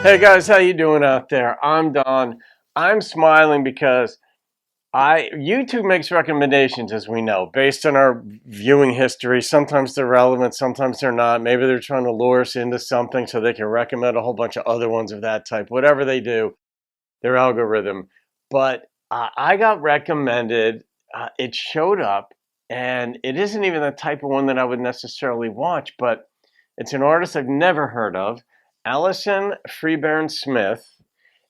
Hey guys, how you doing out there? I'm Don. I'm smiling because YouTube makes recommendations, as we know, based on our viewing history. Sometimes they're relevant, sometimes they're not. Maybe they're trying to lure us into something so they can recommend a whole bunch of other ones of that type. Whatever they do, their algorithm. But I got recommended. It showed up, and it isn't even the type of one that I would necessarily watch, but it's an artist I've never heard of, Alison Freebairn-Smith,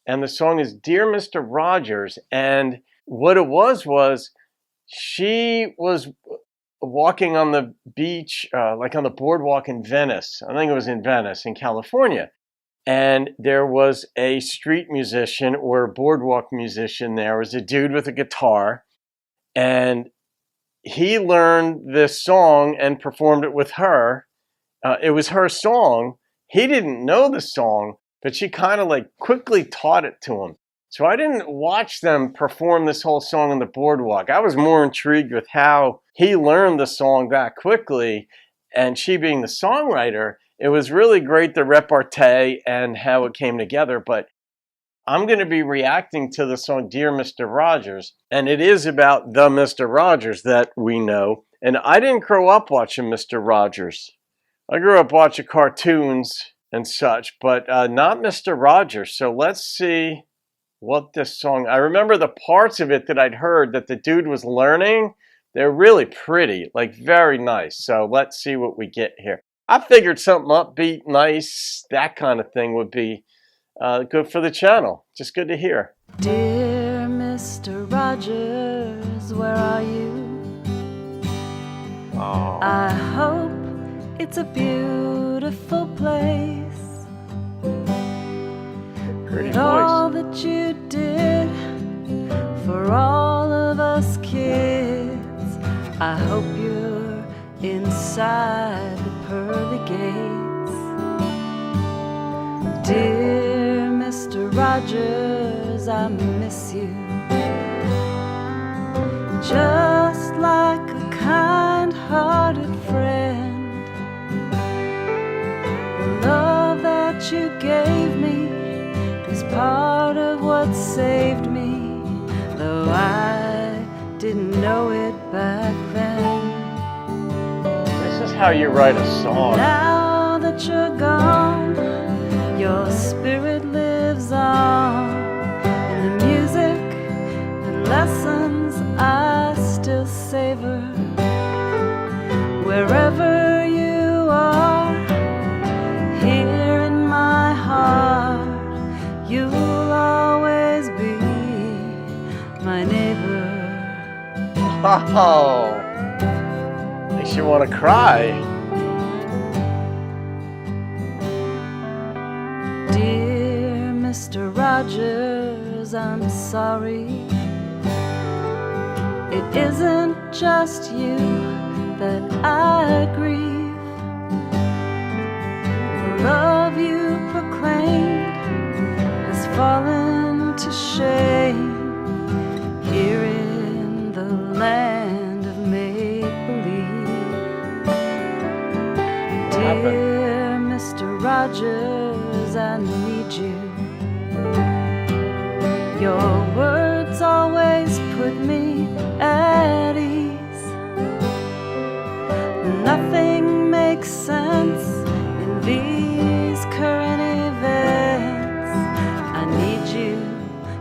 and the song is Dear Mr. Rogers. And what it was she was walking on the beach, like on the boardwalk in Venice. I think it was in Venice, in California. And there was a street musician or a boardwalk musician. There was a dude with a guitar, and he learned this song and performed it with her. It was her song. He didn't know the song, but she kind of like quickly taught it to him. So I didn't watch them perform this whole song on the boardwalk. I was more intrigued with how he learned the song that quickly, and she being the songwriter, it was really great, the repartee and how it came together. But I'm going to be reacting to the song Dear Mr. Rogers, and it is about the Mr. Rogers that we know. And I didn't grow up watching Mr. Rogers. I grew up watching cartoons and such, but not Mr. Rogers. So let's see what this song, I remember the parts of it that I'd heard that the dude was learning. They're really pretty, like very nice. So let's see what we get here. I figured something upbeat, nice, that kind of thing would be good for the channel. Just good to hear. Dear Mr. Rogers, where are you? Oh. I hope it's a beautiful place. Pretty With voice. all that you did for all of us kids, I hope you're inside the pearly gates. Dear Mr. Rogers, I miss you. Just like a kind-hearted friend. The love that you gave me is part of what saved me, though I didn't know it back then. This is how you write a song. Now that you're gone, your spirit lives on in the music and lessons I still savor. Wherever you are, here in my heart, you'll always be my neighbor. Oh, makes you want to cry. Dear Mr. Rogers, I'm sorry. It isn't just you that I grieve. The love you proclaimed has fallen to shame here in the land of make-believe. Dear Mr. Rogers, I need you. Your words always put me at ease. Nothing makes sense in these current events. I need you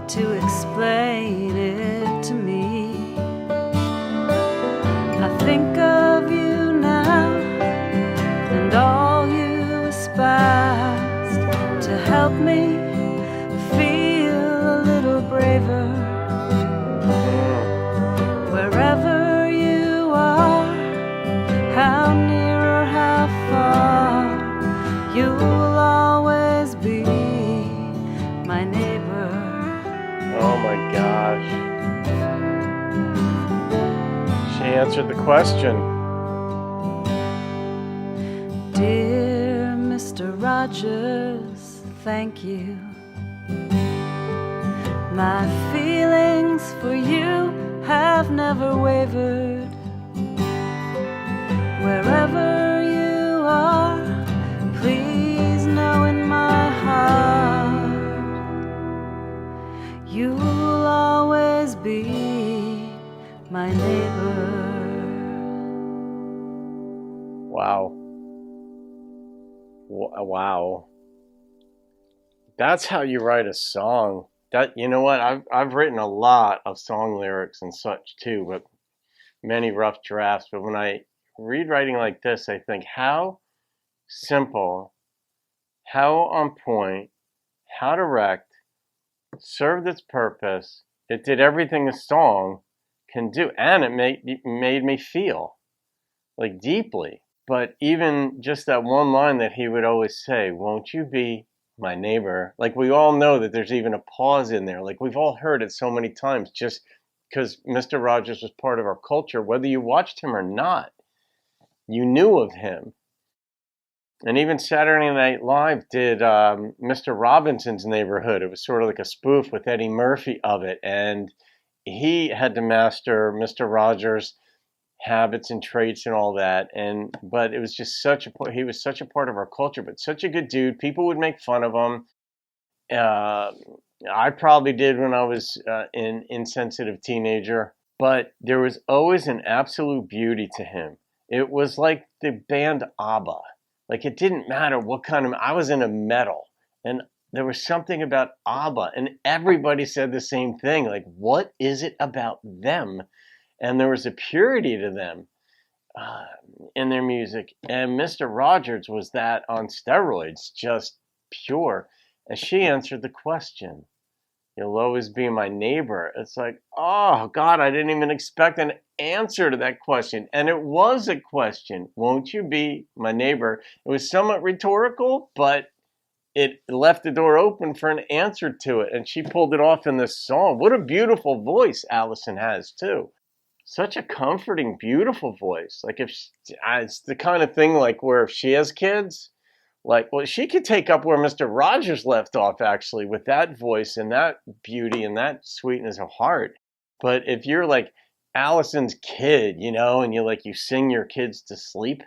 to explain it to me. I think of you now and all you espoused to help me feel a little braver. Wherever you are, how near or how far, you'll always be my neighbor. Oh my gosh. She answered the question. Dear Mr. Rogers, thank you. My feelings for you have never wavered. Wherever you are, please know in my heart Wow. Wow. That's how you write a song. That, you know what? I've written a lot of song lyrics and such too, but many rough drafts. But when I read writing like this, I think how simple, how on point, how direct, served its purpose. It did everything a song can do, and it made me feel like deeply. But even just that one line that he would always say, "Won't you be my neighbor?" Like, we all know that there's even a pause in there. Like, we've all heard it so many times just because Mr. Rogers was part of our culture. Whether you watched him or not, you knew of him. And even Saturday Night Live did Mr. Robinson's Neighborhood. It was sort of like a spoof with Eddie Murphy of it. And he had to master Mr. Rogers' habits and traits and all that. But it was just he was such a part of our culture, but such a good dude. People would make fun of him. I probably did when I was an insensitive teenager, but there was always an absolute beauty to him. It was like the band ABBA. Like, it didn't matter what kind of, I was into metal, and there was something about ABBA, and everybody said the same thing. Like, what is it about them? And there was a purity to them in their music. And Mr. Rogers was that on steroids, just pure. And she answered the question, "You'll always be my neighbor." It's like, oh, God, I didn't even expect an answer to that question. And it was a question. Won't you be my neighbor? It was somewhat rhetorical, but it left the door open for an answer to it. And she pulled it off in this song. What a beautiful voice Alison has, too. Such a comforting, beautiful voice. Like, it's the kind of thing like where if she has kids, like, well, she could take up where Mr. Rogers left off, actually, with that voice and that beauty and that sweetness of heart. But if you're like Alison's kid, and you sing your kids to sleep,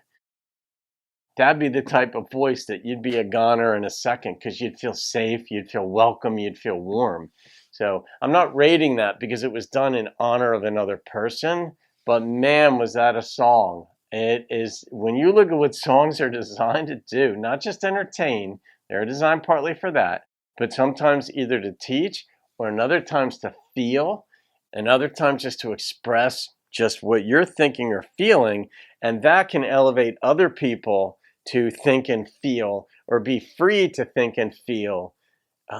that'd be the type of voice that you'd be a goner in a second, because you'd feel safe, you'd feel welcome, you'd feel warm. So I'm not rating that because it was done in honor of another person, but man, was that a song. It is, when you look at what songs are designed to do, not just entertain, they're designed partly for that, but sometimes either to teach or in other times to feel, and other times just to express just what you're thinking or feeling, and that can elevate other people to think and feel, or be free to think and feel,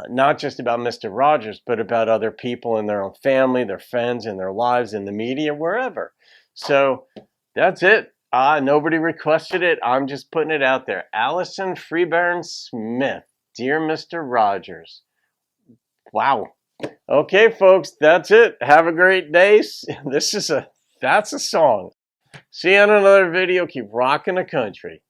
not just about Mr. Rogers, but about other people in their own family, their friends, in their lives, in the media, wherever. So that's it. Nobody requested it. I'm just putting it out there. Alison Freebairn-Smith, Dear Mr. Rogers. Wow. Okay, folks, that's it. Have a great day. That's a song. See you on another video. Keep rocking the country.